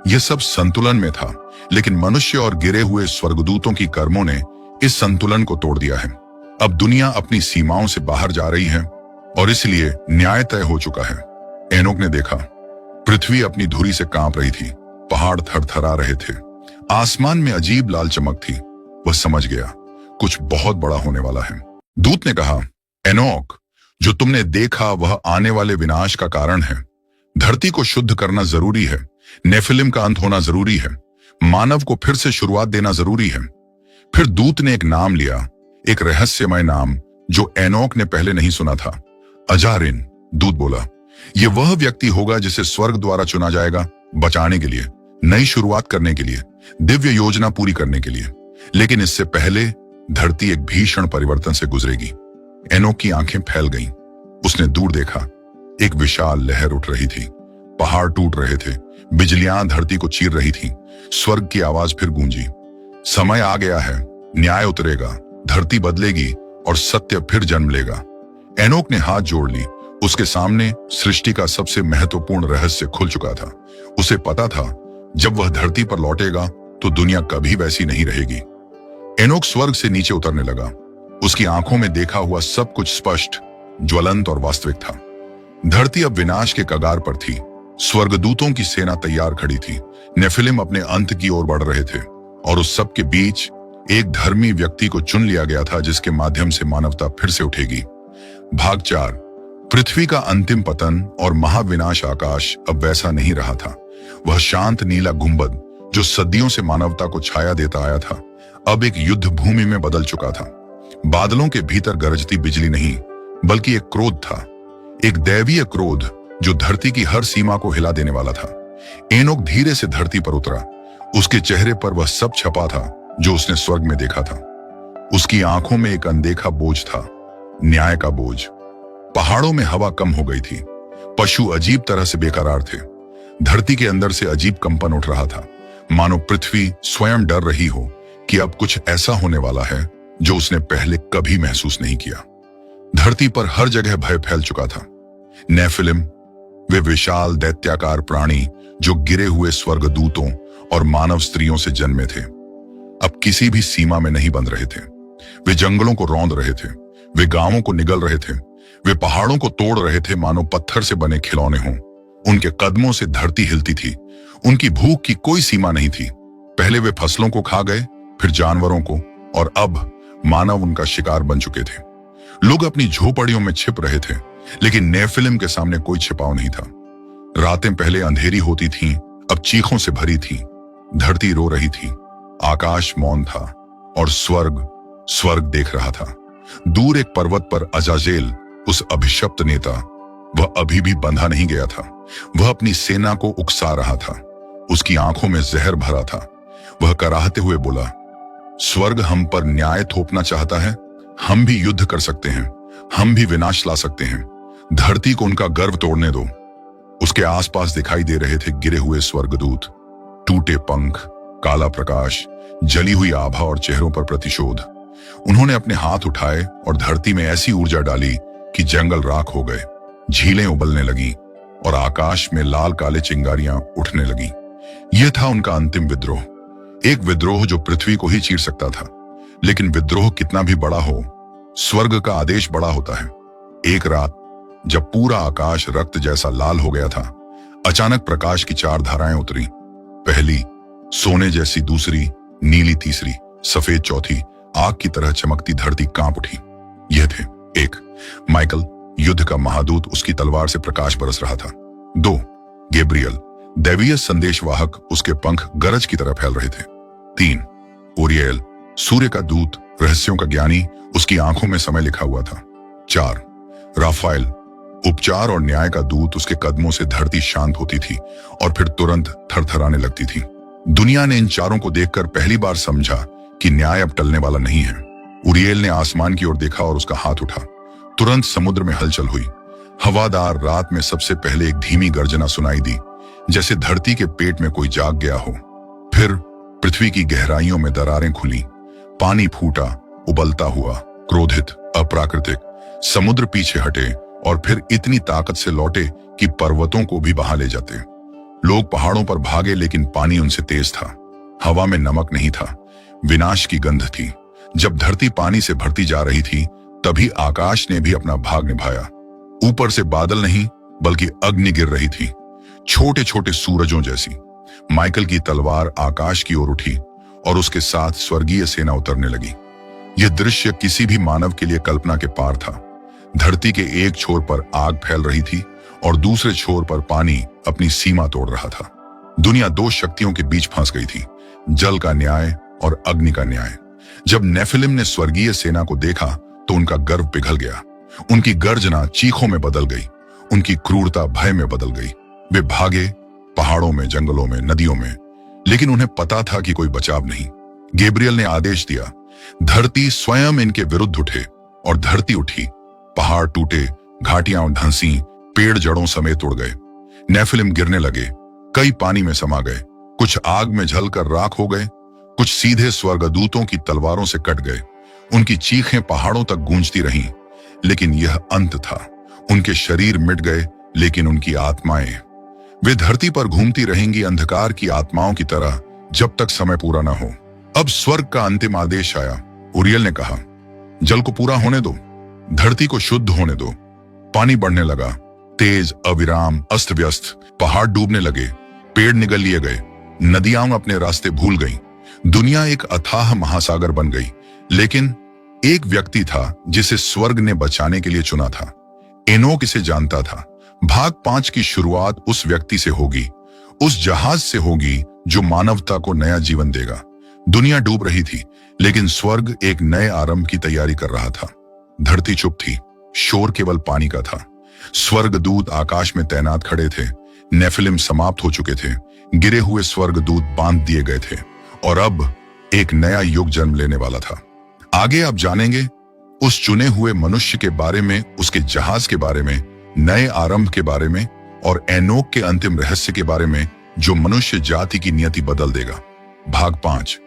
यह सब संतुलन में था, लेकिन मनुष्य और गिरे हुए स्वर्गदूतों की कर्मों ने इस संतुलन को तोड़ दिया है। अब दुनिया अपनी सीमाओं से बाहर जा रही है और इसलिए न्याय तय हो चुका है। एनोक ने देखा पृथ्वी अपनी धुरी से कांप रही थी, पहाड़ थरथरा रहे थे, आसमान में अजीब लाल चमक थी। वह समझ गया कुछ बहुत बड़ा होने वाला है। दूत ने कहा, एनोक, जो तुमने देखा वह आने वाले विनाश का कारण है। धरती को शुद्ध करना जरूरी है, नेफिलिम का अंत होना जरूरी है, मानव को फिर से शुरुआत देना जरूरी है। फिर दूत ने एक नाम लिया, एक रहस्यमय नाम जो एनोक ने पहले नहीं सुना था, अजारिन। दूत बोला, ये वह व्यक्ति होगा जिसे स्वर्ग द्वारा चुना जाएगा, बचाने के लिए, नई शुरुआत करने के लिए, दिव्य योजना पूरी करने के लिए। लेकिन इससे पहले धरती एक भीषण परिवर्तन से गुजरेगी। एनोक की आंखें फैल गईं। उसने दूर देखा, एक विशाल लहर उठ रही थी, पहाड़ टूट रहे थे, बिजलियां धरती को चीर रही थीं। स्वर्ग की आवाज फिर गूंजी, समय आ गया है, न्याय उतरेगा, धरती बदलेगी और सत्य फिर जन्म लेगा। एनोक ने हाथ जोड़ ली। उसके सामने सृष्टि का सबसे महत्वपूर्ण रहस्य खुल चुका था। उसे पता था जब वह धरती पर लौटेगा तो दुनिया कभी वैसी नहीं रहेगी। एनोक स्वर्ग से नीचे उतरने लगा। उसकी आंखों में देखा हुआ सब कुछ स्पष्ट, ज्वलंत और वास्तविक था। धरती अब विनाश के कगार पर थी। स्वर्गदूतों की सेना तैयार खड़ी थी। नेफिलिम अपने अंत की ओर बढ़ रहे थे और उस सब के बीच एक धर्मी व्यक्ति को चुन लिया गया था जिसके माध्यम से मानवता फिर से उठेगी। भाग 4। पृथ्वी का अंतिम पतन और महाविनाश। आकाश अब वैसा नहीं रहा था। वह शांत नीला गुंबद जो सदियों से मानवता को छाया देता आया था, अब एक युद्ध भूमि में बदल चुका था। बादलों के भीतर गरजती बिजली नहीं, बल्कि एक क्रोध था, एक दैवीय क्रोध जो धरती की हर सीमा को हिला देने वाला था। एनोक धीरे से धरती पर उतरा। उसके चेहरे पर वह सब छपा था जो उसने स्वर्ग में देखा था। उसकी आंखों में एक अनदेखा बोझ था, न्याय का बोझ। पहाड़ों में हवा कम हो गई थी। पशु अजीब तरह से बेकरार थे। धरती के अंदर से अजीब कंपन उठ रहा था, मानो पृथ्वी स्वयं डर रही हो कि अब कुछ ऐसा होने वाला है जो उसने पहले कभी महसूस नहीं किया। धरती पर हर जगह भय फैल चुका था। नेफिलिम, वे विशाल दैत्याकार प्राणी जो गिरे हुए स्वर्गदूतों और मानव स्त्रियों से जन्मे थे, अब किसी भी सीमा में नहीं बंध रहे थे। वे जंगलों को रौंद रहे थे, वे गांवों को निगल रहे थे, वे पहाड़ों को तोड़ रहे थे मानो पत्थर से बने खिलौने हों। उनके कदमों से धरती हिलती थी। उनकी भूख की कोई सीमा नहीं थी। पहले वे फसलों को खा गए, फिर जानवरों को, और अब मानव उनका शिकार बन चुके थे। लोग अपनी झोपड़ियों में छिप रहे थे, लेकिन नेफिलिम के सामने कोई छिपाव नहीं था। रातें पहले अंधेरी होती थीं, अब चीखों से भरी थीं। धरती रो रही थी, आकाश मौन था, और स्वर्ग देख रहा था। दूर एक पर्वत पर अजाजेल, उस अभिशप्त नेता, वह अभी भी बंधा नहीं गया था। वह अपनी सेना को उकसा रहा था। उसकी आंखों में जहर भरा था। वह कराहते हुए बोला, स्वर्ग हम पर न्याय थोपना चाहता है। हम भी युद्ध कर सकते हैं, हम भी विनाश ला सकते हैं। धरती को उनका गर्व तोड़ने दो। उसके आसपास दिखाई दे रहे थे गिरे हुए स्वर्गदूत, टूटे पंख, काला प्रकाश, जली हुई आभा और चेहरों पर प्रतिशोध। उन्होंने अपने हाथ उठाए और धरती में ऐसी ऊर्जा डाली कि जंगल राख हो गए, झीलें उबलने लगी और आकाश में लाल काले चिंगारियां उठने लगी। यह था उनका अंतिम विद्रोह। एक विद्रोह जो पृथ्वी को ही चीर सकता था। लेकिन विद्रोह कितना भी बड़ा हो, स्वर्ग का आदेश बड़ा होता है। एक रात जब पूरा आकाश रक्त जैसा लाल हो गया था, अचानक प्रकाश की 4 धाराएं उतरी। पहली सोने जैसी, दूसरी नीली, तीसरी सफेद, चौथी आग की तरह चमकती। धरती कांप उठी। यह थे 1 माइकल, युद्ध का महादूत, उसकी तलवार से प्रकाश बरस रहा था। 2 गैब्रियल, दैवीय संदेशवाहक, उसके पंख गरज की तरह फैल रहे थे। 3 ओरियल, सूर्य का दूत, रहस्यों का ज्ञानी, उसकी आंखों में समय लिखा हुआ था। 4 राफाएल, उपचार और न्याय का दूत, उसके कदमों से धरती शांत होती थी और फिर तुरंत थरथराने लगती थी। दुनिया ने इन चारों को देखकर पहली बार समझा कि न्याय अब टलने वाला नहीं है। उरियल ने आसमान की ओर देखा और उसका हाथ उठा। तुरंत समुद्र में हलचल हुई। हवादार रात में सबसे पहले एक धीमी गर्जना सुनाई दी, जैसे धरती के पेट में कोई जाग गया हो। फिर पृथ्वी की गहराइयों में दरारें खुली, पानी फूटा, उबलता हुआ, क्रोधित, अप्राकृतिक। समुद्र पीछे हटे और फिर इतनी ताकत से लौटे कि पर्वतों को भी बहा ले जाते। लोग पहाड़ों पर भागे, लेकिन पानी उनसे तेज था। हवा में नमक नहीं था, विनाश की गंध थी। जब धरती पानी से भरती जा रही थी, तभी आकाश ने भी अपना भाग निभाया। ऊपर से बादल नहीं, बल्कि अग्नि गिर रही थी, छोटे छोटे सूरजों जैसी। माइकल की तलवार आकाश की ओर उठी और उसके साथ स्वर्गीय सेना उतरने लगी। यह दृश्य किसी भी मानव के लिए कल्पना के पार था। धरती के एक छोर पर आग फैल रही थी और दूसरे छोर पर पानी अपनी सीमा तोड़ रहा था। दुनिया 2 शक्तियों के बीच फंस गई थी, जल का न्याय और अग्नि का न्याय। जब नेफिलिम ने स्वर्गीय सेना को देखा तो उनका गर्व पिघल गया। उनकी गर्जना चीखों में बदल गई। उनकी क्रूरता भय में बदल गई। वे भागे, पहाड़ों में, जंगलों में, नदियों में, लेकिन उन्हें पता था कि कोई बचाव नहीं। गैब्रियल ने आदेश दिया, धरती स्वयं इनके विरुद्ध उठे, और धरती उठी। पहाड़ टूटे, घाटियां धंसी, पेड़ जड़ों समेत उड़ गए। नेफिलिम गिरने लगे, कई पानी में समा गए, कुछ आग में जलकर राख हो गए, कुछ सीधे स्वर्गदूतों की तलवारों से कट गए। उनकी चीखें पहाड़ों तक गूंजती रहीं, लेकिन यह अंत था। उनके शरीर मिट गए, लेकिन उनकी आत्माएं, वे धरती पर घूमती रहेंगी अंधकार की आत्माओं की तरह, जब तक समय पूरा ना हो। अब स्वर्ग का अंतिम आदेश आया। उरियल ने कहा, जल को पूरा होने दो, धरती को शुद्ध होने दो। पानी बढ़ने लगा, तेज, अविराम, अस्त व्यस्त। पहाड़ डूबने लगे, पेड़ निगल लिए गए, नदियां अपने रास्ते भूल गईं। दुनिया एक अथाह महासागर बन गई। लेकिन एक व्यक्ति था जिसे स्वर्ग ने बचाने के लिए चुना था। एनोक इसे जानता था। भाग 5 की शुरुआत उस व्यक्ति से होगी, उस जहाज से होगी जो मानवता को नया जीवन देगा। दुनिया डूब रही थी, लेकिन स्वर्ग एक नए आरंभ की तैयारी कर रहा था। धरती चुप थी, शोर केवल पानी का था। स्वर्गदूत आकाश में तैनात खड़े थे। नेफिलिम समाप्त हो चुके थे, गिरे हुए स्वर्गदूत बांध दिए गए थे, और अब एक नया युग जन्म लेने वाला था। आगे आप जानेंगे उस चुने हुए मनुष्य के बारे में, उसके जहाज के बारे में, नए आरंभ के बारे में, और एनोक के अंतिम रहस्य के बारे में, जो मनुष्य जाति की नियति बदल देगा। भाग 5,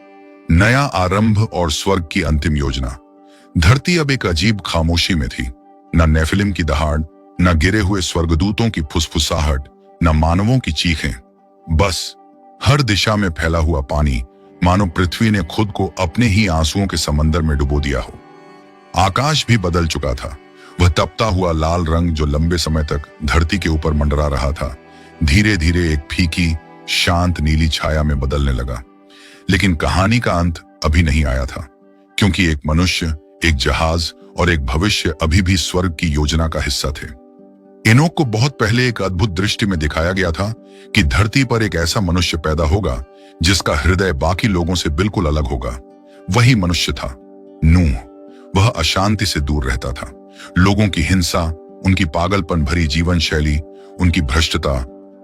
नया आरंभ और स्वर्ग की अंतिम योजना। धरती अब एक अजीब खामोशी में थी। न नेफिलिम की दहाड़, न गिरे हुए स्वर्गदूतों की फुसफुसाहट, न मानवों की चीखें। बस हर दिशा में फैला हुआ पानी, मानो पृथ्वी ने खुद को अपने ही आंसुओं के समंदर में डुबो दिया हो। आकाश भी बदल चुका था। वह तपता हुआ लाल रंग जो लंबे समय तक धरती के ऊपर मंडरा रहा था, धीरे धीरे एक फीकी, शांत नीली छाया में बदलने लगा। लेकिन कहानी का अंत अभी नहीं आया था, क्योंकि एक मनुष्य, एक जहाज और एक भविष्य अभी भी स्वर्ग की योजना का हिस्सा थे। एनोक को बहुत पहले एक अद्भुत दृष्टि में दिखाया गया था कि धरती पर एक ऐसा मनुष्य पैदा होगा जिसका हृदय बाकी लोगों से बिल्कुल अलग होगा। वही मनुष्य था नूह। वह अशांति से दूर रहता था। लोगों की हिंसा, उनकी पागलपन भरी जीवन शैली, उनकी भ्रष्टता,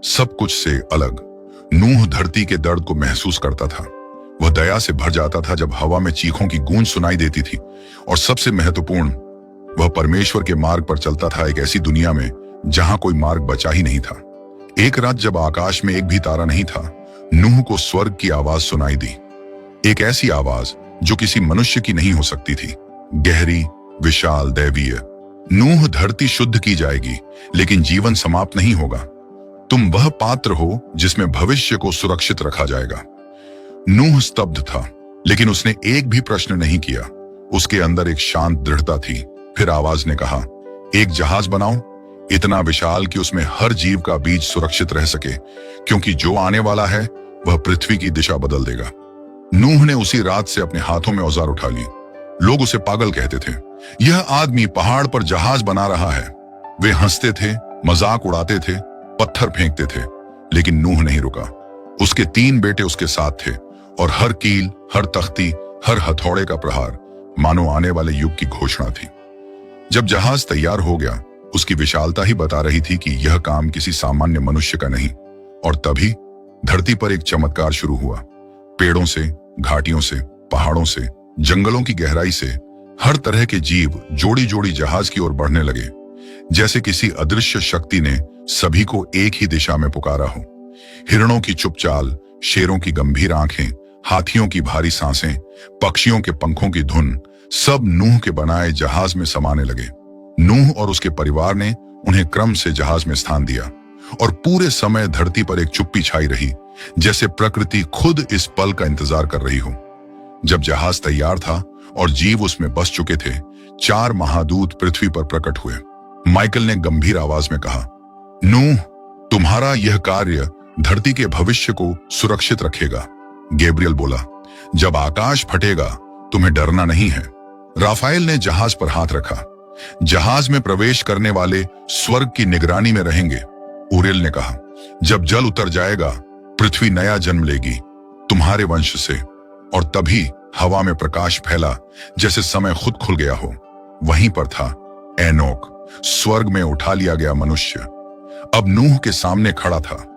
सब कुछ से अलग। नूह धरती के दर्द को महसूस करता था। वह दया से भर जाता था जब हवा में चीखों की गूंज सुनाई देती थी, और सबसे महत्वपूर्ण, वह परमेश्वर के मार्ग पर चलता था, एक ऐसी दुनिया में जहां कोई मार्ग बचा ही नहीं था। एक रात जब आकाश में एक भी तारा नहीं था, नूह को स्वर्ग की आवाज सुनाई दी। एक ऐसी आवाज जो किसी मनुष्य की नहीं हो सकती थी, गहरी, विशाल, दैवीय। नूह, धरती शुद्ध की जाएगी, लेकिन जीवन समाप्त नहीं होगा। तुम वह पात्र हो जिसमें भविष्य को सुरक्षित रखा जाएगा। नूह स्तब्ध था, लेकिन उसने एक भी प्रश्न नहीं किया। उसके अंदर एक शांत दृढ़ता थी। फिर आवाज ने कहा, एक जहाज बनाओ, इतना विशाल कि उसमें हर जीव का बीज सुरक्षित रह सके, क्योंकि जो आने वाला है वह पृथ्वी की दिशा बदल देगा। नूह ने उसी रात से अपने हाथों में औजार उठा लिए। लोग उसे पागल कहते थे। यह आदमी पहाड़ पर जहाज बना रहा है। वे हंसते थे, मजाक उड़ाते थे, पत्थर फेंकते थे, लेकिन नूह नहीं रुका। उसके 3 बेटे उसके साथ थे, और हर कील, हर तख्ती, हर हथौड़े का प्रहार मानो आने वाले युग की घोषणा थी। जब जहाज तैयार हो गया, उसकी विशालता ही बता रही थी कि यह काम किसी सामान्य मनुष्य का नहीं। और तभी धरती पर एक चमत्कार शुरू हुआ। पेड़ों से, घाटियों से, पहाड़ों से, जंगलों की गहराई से हर तरह के जीव जोड़ी जोड़ी जहाज की ओर बढ़ने लगे, जैसे किसी अदृश्य शक्ति ने सभी को एक ही दिशा में पुकारा हो। हिरणों की चुप चाल, शेरों की गंभीर आंखें, हाथियों की भारी सांसें, पक्षियों के पंखों की धुन, सब नूह के बनाए जहाज में समाने लगे। नूह और उसके परिवार ने उन्हें क्रम से जहाज में स्थान दिया, और पूरे समय धरती पर एक चुप्पी छाई रही, जैसे प्रकृति खुद इस पल का इंतजार कर रही हो। जब जहाज तैयार था और जीव उसमें बस चुके थे, 4 महादूत पृथ्वी पर प्रकट हुए। माइकल ने गंभीर आवाज में कहा, नूह, तुम्हारा यह कार्य धरती के भविष्य को सुरक्षित रखेगा। गैब्रियल बोला, जब आकाश फटेगा तुम्हें डरना नहीं है। राफाएल ने जहाज पर हाथ रखा। जहाज में प्रवेश करने वाले स्वर्ग की निगरानी में रहेंगे। उरियल ने कहा, जब जल उतर जाएगा पृथ्वी नया जन्म लेगी तुम्हारे वंश से। और तभी हवा में प्रकाश फैला, जैसे समय खुद खुल गया हो। वहीं पर था एनोक, स्वर्ग में उठा लिया गया मनुष्य अब नूह के सामने खड़ा था।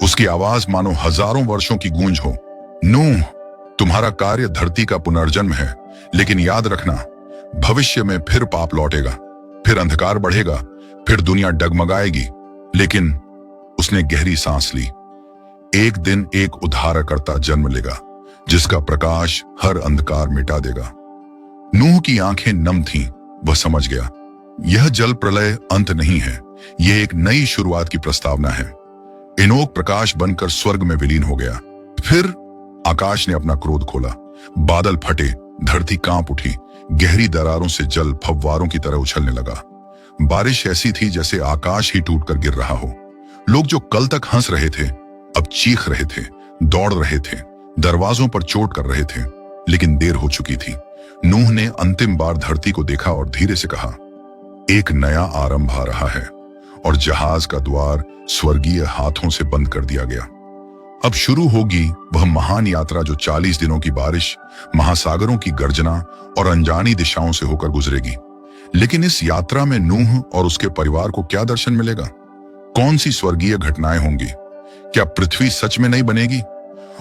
उसकी आवाज मानो हजारों वर्षों की गूंज हो। नूह, तुम्हारा कार्य धरती का पुनर्जन्म है, लेकिन याद रखना, भविष्य में फिर पाप लौटेगा, फिर अंधकार बढ़ेगा, फिर दुनिया डगमगाएगी। लेकिन उसने गहरी सांस ली। एक दिन एक उद्धारकर्ता जन्म लेगा, जिसका प्रकाश हर अंधकार मिटा देगा। नूह की आंखें नम थीं। वह समझ गया, यह जल प्रलय अंत नहीं है, यह एक नई शुरुआत की प्रस्तावना है। एनोक प्रकाश बनकर स्वर्ग में विलीन हो गया। फिर आकाश ने अपना क्रोध खोला। बादल फटे, धरती कांप उठी, गहरी दरारों से जल फव्वारों की तरह उछलने लगा। बारिश ऐसी थी जैसे आकाश ही टूटकर गिर रहा हो। लोग जो कल तक हंस रहे थे, अब चीख रहे थे, दौड़ रहे थे, दरवाजों पर चोट कर रहे थे। लेकिन देर हो चुकी थी। नूह ने अंतिम बार धरती को देखा और धीरे से कहा, एक नया आरंभ आ रहा है। और जहाज का द्वार स्वर्गीय हाथों से बंद कर दिया गया। अब शुरू होगी वह महान यात्रा जो 40 दिनों की बारिश, महासागरों की गर्जना और अनजानी दिशाओं से होकर गुजरेगी। लेकिन इस यात्रा में नूह और उसके परिवार को क्या दर्शन मिलेगा? कौन सी स्वर्गीय घटनाएं होंगी? क्या पृथ्वी सच में नहीं बनेगी?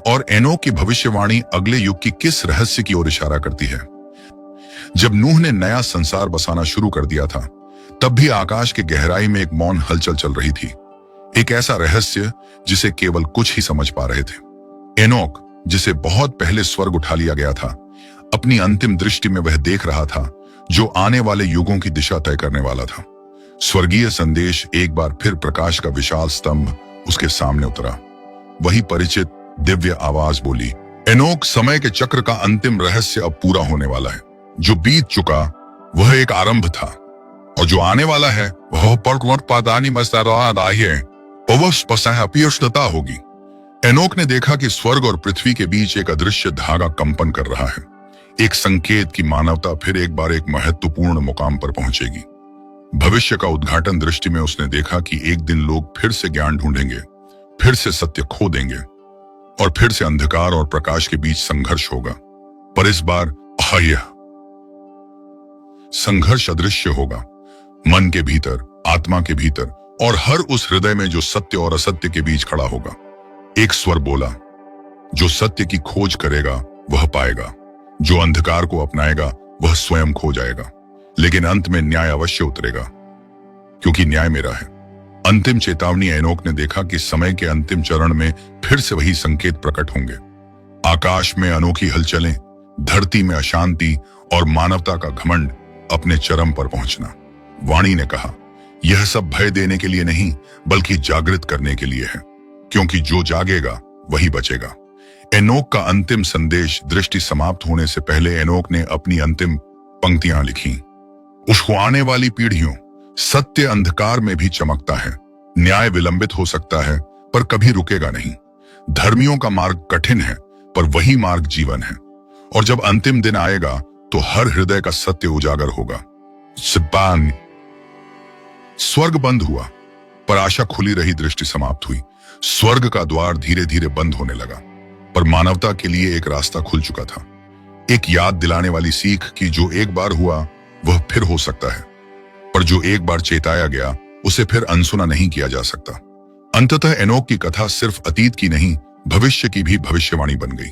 और एनोक की भविष्यवाणी अगले युग की किस रहस्य की ओर इशारा करती है? जब नूह ने नया संसार बसाना शुरू कर दिया था, तब भी आकाश की गहराई में एक मौन हलचल चल रही थी। एक ऐसा रहस्य जिसे केवल कुछ ही समझ पा रहे थे। एनोक, जिसे बहुत पहले स्वर्ग उठा लिया गया था, अपनी अंतिम दृष्टि में वह देख रहा था जो आने वाले युगों की दिशा तय करने वाला था। स्वर्गीय संदेश एक बार फिर प्रकाश का विशाल स्तंभ उसके सामने उतरा। वही परिचित दिव्य आवाज बोली, एनोक, समय के चक्र का अंतिम रहस्य अब पूरा होने वाला है। जो बीत चुका वह एक आरंभ था, और जो आने वाला है वह पीड़ता होगी। एनोक ने देखा कि स्वर्ग और पृथ्वी के बीच एक अदृश्य धागा कंपन कर रहा है, एक संकेत कि मानवता फिर एक बार एक महत्वपूर्ण मुकाम पर पहुंचेगी। भविष्य का उद्घाटन दृष्टि में उसने देखा कि एक दिन लोग फिर से ज्ञान ढूंढेंगे, फिर से सत्य खो देंगे, और फिर से अंधकार और प्रकाश के बीच संघर्ष होगा। पर इस बार यह संघर्ष अदृश्य होगा, मन के भीतर, आत्मा के भीतर, और हर उस हृदय में जो सत्य और असत्य के बीच खड़ा होगा। एक स्वर बोला, जो सत्य की खोज करेगा वह पाएगा, जो अंधकार को अपनाएगा वह स्वयं खो जाएगा। लेकिन अंत में न्याय अवश्य उतरेगा, क्योंकि न्याय मेरा है। अंतिम चेतावनी। एनोक ने देखा कि समय के अंतिम चरण में फिर से वही संकेत प्रकट होंगे। आकाश में अनोखी हलचलें, धरती में अशांति, और मानवता का घमंड अपने चरम पर पहुंचना। वाणी ने कहा, यह सब भय देने के लिए नहीं, बल्कि जागृत करने के लिए है, क्योंकि जो जागेगा वही बचेगा। एनोक का अंतिम संदेश दृष्टि समाप्त होने से पहले एनोक ने अपनी अंतिम पंक्तियां लिखी। उसको आने वाली पीढ़ियों, सत्य अंधकार में भी चमकता है, न्याय विलंबित हो सकता है पर कभी रुकेगा नहीं। धर्मियों का मार्ग कठिन है, पर वही मार्ग जीवन है। और जब अंतिम दिन आएगा तो हर हृदय का सत्य उजागर होगा। सिब्बान। स्वर्ग बंद हुआ, पर आशा खुली रही, दृष्टि समाप्त हुई। स्वर्ग का द्वार धीरे धीरे बंद होने लगा, पर मानवता के लिए एक रास्ता खुल चुका था। एक याद दिलाने वाली सीख कि जो एक बार हुआ वह फिर हो सकता है, पर जो एक बार चेताया गया उसे फिर अनसुना नहीं किया जा सकता। अंततः एनोक की कथा सिर्फ अतीत की नहीं, भविष्य की भी भविष्यवाणी बन गई।